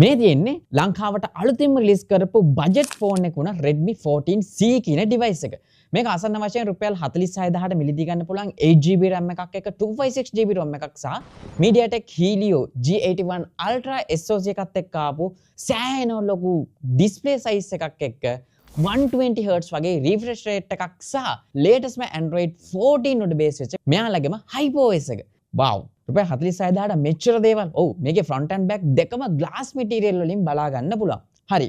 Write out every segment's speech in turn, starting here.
මේ තියෙන්නේ ලංකාවට අලුතින්ම රිලීස් කරපු බජට් ෆෝන් එක වුණා Redmi 14C කියන ඩිවයිස් එක. මේක අසන්න වශයෙන් රුපියල් 46000ට මිලදී ගන්න පුළුවන් 8GB RAM එකක් එක 256GB ROM එකක් සහ MediaTek Helio G81 Ultra SoC එකත් එක්ක ආපු සෑහෙන ලොකු ඩිස්ප්ලේ සයිස් එකක් එක්ක 120Hz වගේ රිෆ්‍රෙෂ් රේට් එකක් සහ ලේටස්ට්ම Android 14 උඩ බේස් වෙච්ච මෙයාලගේම HyperOS එක. wow රුපියල් 46000ට මෙච්චර දේවල්. ඔව් මේකේ front and back දෙකම glass material වලින් බලා ගන්න පුළුවන්. හරි.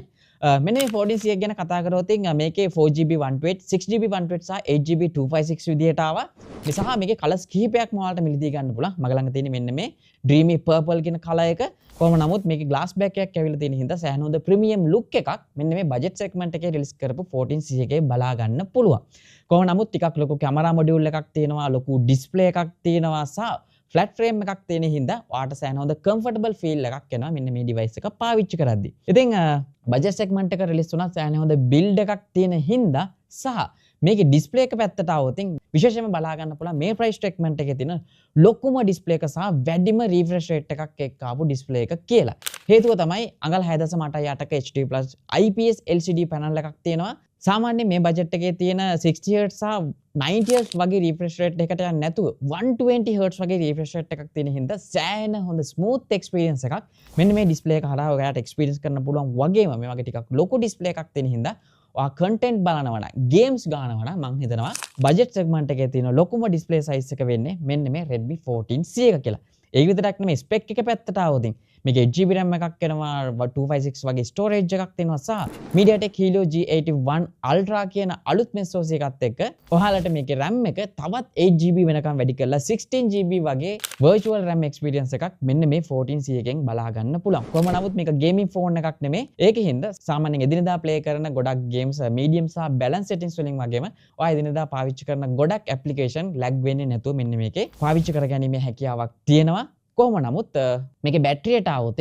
මෙන්න මේ 14C එක ගැන කතා කරොත් මේකේ 4GB 128, 6GB 128 සහ 8GB 256 විදියට ආවා. මේ සහ මේකේ කලර්ස් කිහිපයක්ම ඔයාලට මිලදී ගන්න පුළුවන්. මග ළඟ තියෙන මෙන්න මේ dreamy purple කියන කලර් එක. කොහොම නමුත් මේකේ glass back එකක් ඇවිල්ලා තියෙන හින්දා සෑහෙන හොඳ premium look එකක් මෙන්න මේ budget segment එකේ release කරපු 14C එකේ බලා ගන්න පුළුවන්. කොහොම නමුත් ටිකක් ලොකු camera module එකක් තියෙනවා, ලොකු display එකක් තියෙනවා සහ flat frame එකක් තියෙන හින්දා ඔයාට සෑහෙන හොඳ comfortable feel එකක් එනවා මෙන්න මේ device එක පාවිච්චි කරද්දී. ඉතින් budget segment එක release වුණා සෑහෙන හොඳ build එකක් තියෙන හින්දා සහ මේකේ display එක පැත්තට આવොත් විශේෂයෙන්ම බලා ගන්න පුළුවන් මේ price segment එකේ තියෙන ලොකුම display එක සහ වැඩිම refresh rate එකක් එක්ක ආපු display එක කියලා. හේතුව තමයි අඟල් 6.8ක HD+ IPS LCD panel එකක් තියෙනවා. සාමාන්‍යයෙන් මේ බජට් එකේ තියෙන 60Hz සහ 90Hz වගේ refresh rate එකකට යන්නේ නැතුව 120Hz වගේ refresh rate එකක් තියෙන හින්දා සෑහෙන හොඳ smooth experience එකක් මෙන්න මේ display එක හරහා ඔයාලට experience කරන්න පුළුවන් වගේම මේ වගේ ටිකක් ලොකු display එකක් තියෙන හින්දා ඔයා content බලනවා නම් games ගන්නවා නම් මම හිතනවා budget segment එකේ තියෙන ලොකුම display size එක වෙන්නේ මෙන්න මේ Redmi 14C එක කියලා. ඒ විතරක් නෙමෙයි spec එක පැත්තට ආවොත් මේක 8GB RAM එකක් එනවා 256 වගේ storage එකක් තියෙනවා සහ MediaTek Helio G81 Ultra කියන අලුත්ම SoC එකත් එක්ක ඔයාලට මේකේ RAM එක තවත් 8GB වෙනකම් වැඩි කරලා 16GB වගේ virtual RAM experience එකක් මෙන්න මේ 14C එකෙන් බලා ගන්න පුළුවන්. කොහොම නමුත් මේක gaming phone එකක් නෙමෙයි. ඒකින්ද සාමාන්‍යයෙන් එදිනදා play කරන ගොඩක් games medium සහ balance settings වලින් වගේම ඔයා එදිනදා පාවිච්චි කරන ගොඩක් application lag වෙන්නේ නැතුව මෙන්න මේකේ පාවිච්චි කරගැනීමේ හැකියාවක් තියෙනවා. කොහොම නමුත් මේකේ බැටරියට આવොත්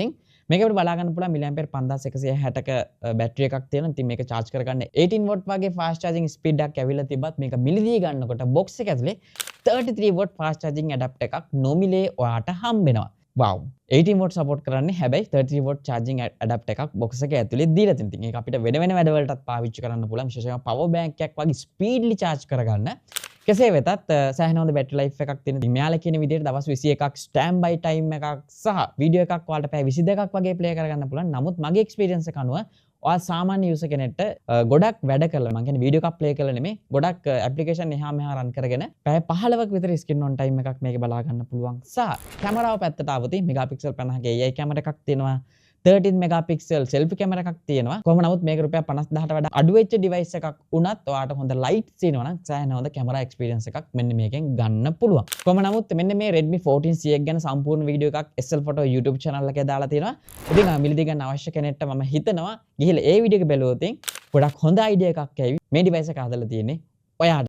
මේක අපිට බලා ගන්න පුළුවන් මිලිඇම්පියර් 5160ක බැටරි එකක් තියෙනවා. ඉතින් මේක charge කරගන්න 18 watt වගේ fast charging speed එකක් ඇවිල්ලා තිබ්බත් මේක මිලදී ගන්නකොට box එක ඇතුලේ 33 watt fast charging adapter එකක් නොමිලේ ඔයාට හම්බෙනවා. wow 18 watt support කරන්නේ හැබැයි 33 watt charging adapter එකක් box එකේ ඇතුලේ දීලා තියෙනවා. ඉතින් ඒක අපිට වෙන වැඩවලටත් පාවිච්චි කරන්න පුළුවන්. විශේෂයෙන්ම power bank එකක් වගේ speedly charge කරගන්න. කෙසේ වෙතත් සෑහෙන හොඳ බැටරි ලයිෆ් එකක් තියෙන. ඉතින් මෙයාලා කියන විදිහට දවස් 21ක් ස්ටෑන්ඩ් බයි ටයිම් එකක් සහ වීඩියෝ එකක් ඔයාලට පැය 22ක් වගේ ප්ලේ කරගන්න පුළුවන්. නමුත් මගේ එක්ස්පීරියන්ස් එක අනුව ඔයා සාමාන්‍ය යූසර් කෙනෙක්ට ගොඩක් වැඩ කරලා මම කියන්නේ වීඩියෝ එකක් ප්ලේ කරලා නෙමෙයි ගොඩක් ඇප්ලිකේෂන් එහා මෙහා රන් කරගෙන පැය 15ක විතර ස්ක්‍රීන් ඔන් ටයිම් එකක් මේකේ බලා ගන්න පුළුවන්. සහ කැමරාව පැත්තට આવොත් මෙගාපික්සල් 50ක AI කැමරා එකක් තියෙනවා. 13 megapixel selfie camera එකක් තියෙනවා. කොහොම නමුත් මේක රුපියල් 50000ට වඩා අඩු වෙච්ච device එකක් වුණත් ඔයාලට හොඳ lights තියෙනවා නම් සෑහෙන හොඳ camera experience එකක් මෙන්න මේකෙන් ගන්න පුළුවන්. කොහොම නමුත් මෙන්න මේ Redmi 14C එක ගැන සම්පූර්ණ වීඩියෝ එකක් SL Photo YouTube channel එකේ දාලා තියෙනවා. ඉතින් මිලදී ගන්න අවශ්‍ය කෙනෙක්ට මම හිතනවා ගිහලා ඒ වීඩියෝ එක බැලුවොත් ගොඩක් හොඳ idea එකක් ඇවි මේ device එක හදලා තියෙන්නේ ඔයාට.